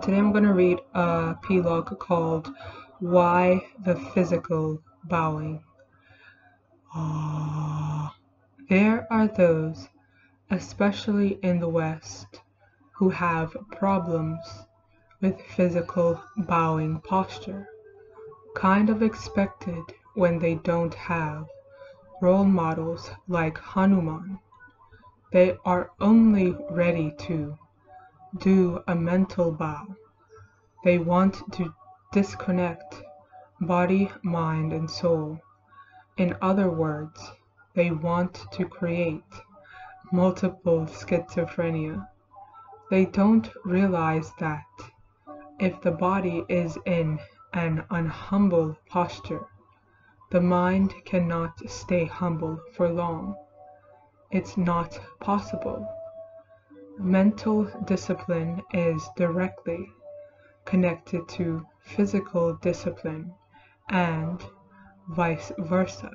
Today I'm going to read a plog called Why the Physical Bowing. There are those, especially in the West, who have problems with physical bowing posture, kind of expected when they don't have role models like Hanuman. They are only ready to do a mental bow. They want to disconnect body, mind, and soul. In other words, they want to create multiple schizophrenia. They don't realize that if the body is in an unhumble posture, the mind cannot stay humble for long. It's not possible. Mental discipline is directly connected to physical discipline and vice versa,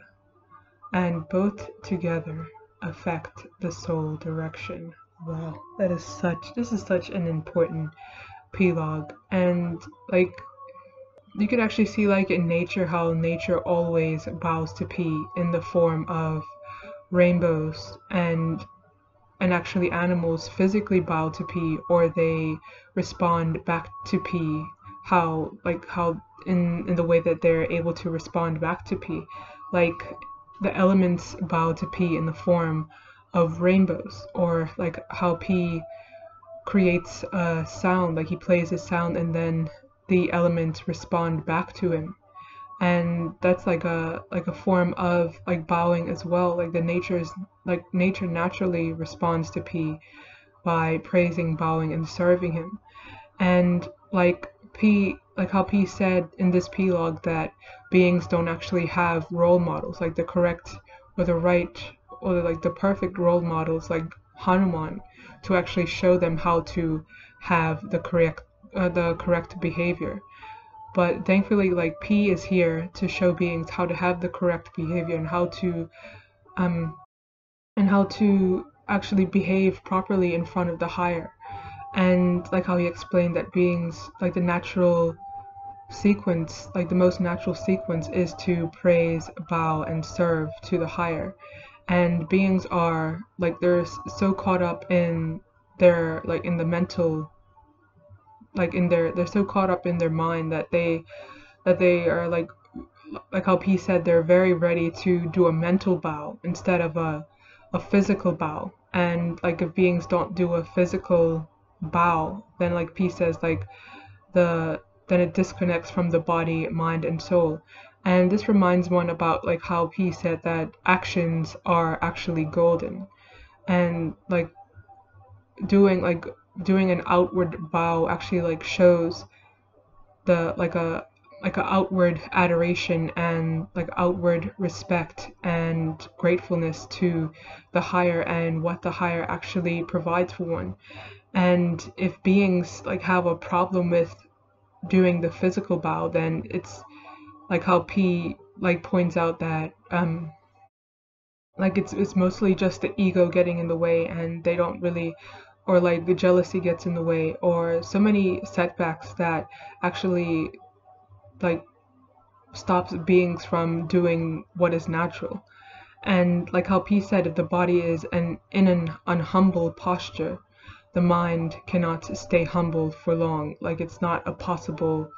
and both together affect the soul direction. Wow, this is such an important plog. And you could actually see in nature how nature always bows to P in the form of rainbows, and actually animals physically bow to P, or they respond back to P, how in the way that they're able to respond back to P. The elements bow to P in the form of rainbows, or how P creates a sound, he plays a sound and then the elements respond back to him. And that's like a form of bowing as well. Nature naturally responds to P by praising, bowing, and serving him. And how P said in this plog that beings don't actually have role models, the correct or the right or the perfect role models like Hanuman, to actually show them how to have the correct behavior. But thankfully, P is here to show beings how to have the correct behavior, and how to actually behave properly in front of the higher. And how he explained that beings, the natural sequence, the most natural sequence is to praise, bow, and serve to the higher. And beings are they're so caught up in their in the mental, they're so caught up in their mind that they are like how P said, they're very ready to do a mental bow instead of a physical bow. And if beings don't do a physical bow, then P says then it disconnects from the body, mind, and soul. And this reminds one about how P said that actions are actually golden, and doing an outward bow actually shows the a outward adoration and outward respect and gratefulness to the higher and what the higher actually provides for one. And if beings have a problem with doing the physical bow, then it's how P points out that it's mostly just the ego getting in the way, and they don't really, or the jealousy gets in the way, or so many setbacks that actually stops beings from doing what is natural. And how P said, if the body is in an unhumble posture, the mind cannot stay humble for long. It's not a possible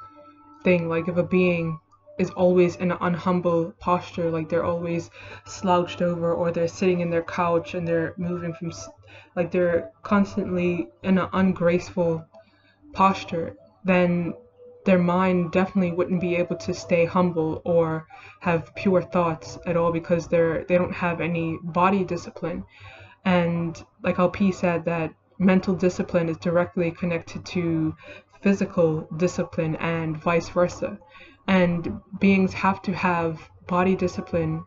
thing. If a being is always in an unhumble posture, they're always slouched over, or they're sitting in their couch and they're moving from they're constantly in an ungraceful posture, then their mind definitely wouldn't be able to stay humble or have pure thoughts at all, because they don't have any body discipline. And how P said that mental discipline is directly connected to physical discipline and vice versa. And beings have to have body discipline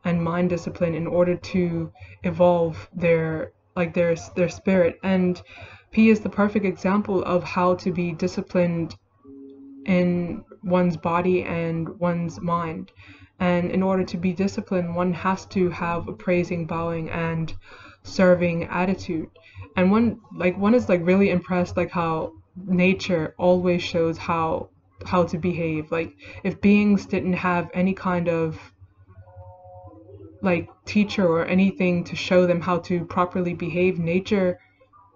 and mind discipline in order to evolve their spirit. And P is the perfect example of how to be disciplined in one's body and one's mind. And in order to be disciplined, one has to have a praising, bowing, and serving attitude. And one is really impressed how nature always shows how to behave. Like if beings didn't have any kind of like teacher or anything to show them how to properly behave, nature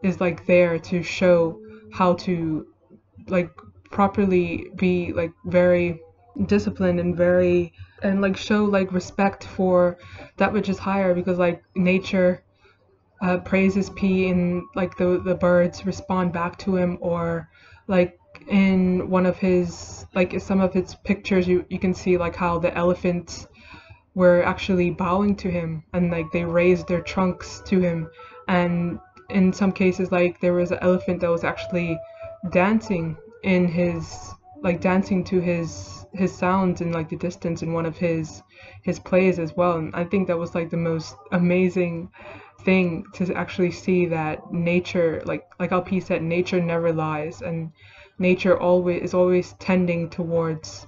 is like there to show how to like properly be like very disciplined and very and like show like respect for that which is higher, because like nature praises P and like the birds respond back to him, or like in one of his like some of his pictures you can see like how the elephants were actually bowing to him and like they raised their trunks to him. And in some cases like there was an elephant that was actually dancing in his like dancing to his sounds in like the distance in one of his plays as well. And I think that was like the most amazing thing to actually see, that nature, like how P said, nature never lies, and nature always is always tending towards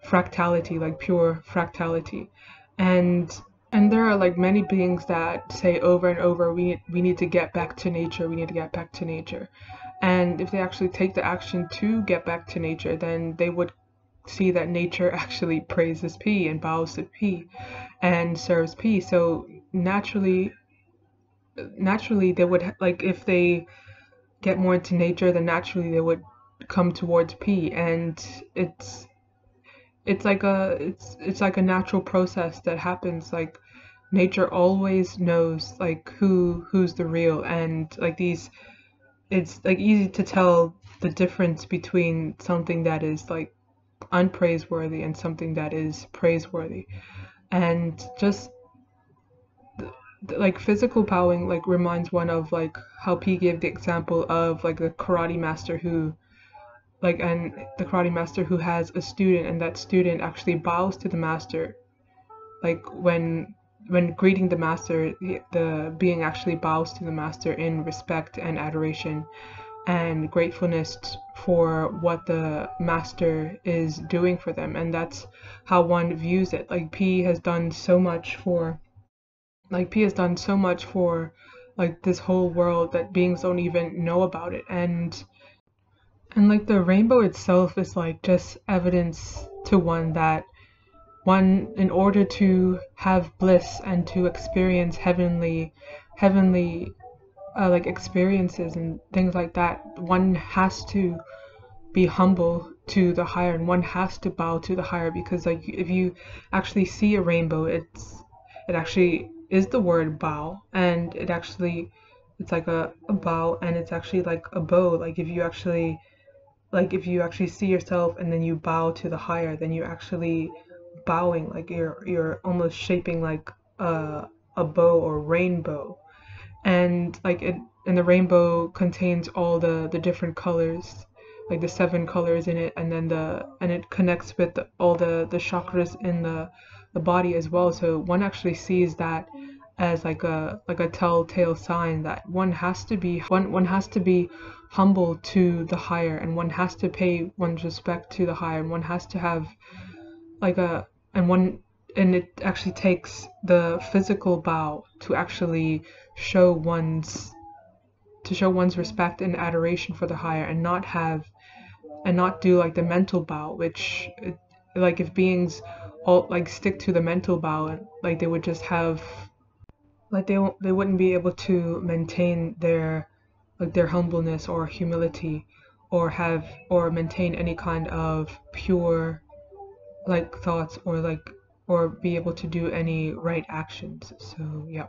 fractality, like pure fractality. And there are like many beings that say over and over, we need to get back to nature, we need to get back to nature. And if they actually take the action to get back to nature, then they would see that nature actually praises P and bows to P and serves P. So naturally they would like, if they get more into nature, then naturally they would come towards P. And it's like a natural process that happens. Like nature always knows like who's the real, and like these, it's like easy to tell the difference between something that is like unpraiseworthy and something that is praiseworthy. And just like physical bowing like reminds one of like how P gave the example of like the karate master who like and the karate master who has a student, and that student actually bows to the master. Like when greeting the master, the being actually bows to the master in respect and adoration and gratefulness for what the master is doing for them. And that's how one views it. Like P has done so much for like this whole world that beings don't even know about it. And like the rainbow itself is like just evidence to one that one, in order to have bliss and to experience heavenly like experiences and things like that, one has to be humble to the higher, and one has to bow to the higher. Because like if you actually see a rainbow, it actually is the word bow, and it's like a bow, and it's actually like a bow. Like if you actually see yourself and then you bow to the higher, then you actually bowing, like you're almost shaping like a bow or rainbow. And like it, and the rainbow contains all the different colors, like the seven colors in it, and then and it connects with all the chakras in the body as well. So one actually sees that as like a telltale sign that one has to be humble to the higher, and one has to pay one's respect to the higher, and one has to have like a and one and it actually takes the physical bow to actually show one's respect and adoration for the higher, and not do like the mental bow, which like if beings all like stick to the mental bow, like they would just have like they wouldn't be able to maintain their humbleness or humility, or maintain any kind of pure like thoughts, or be able to do any right actions. So yeah.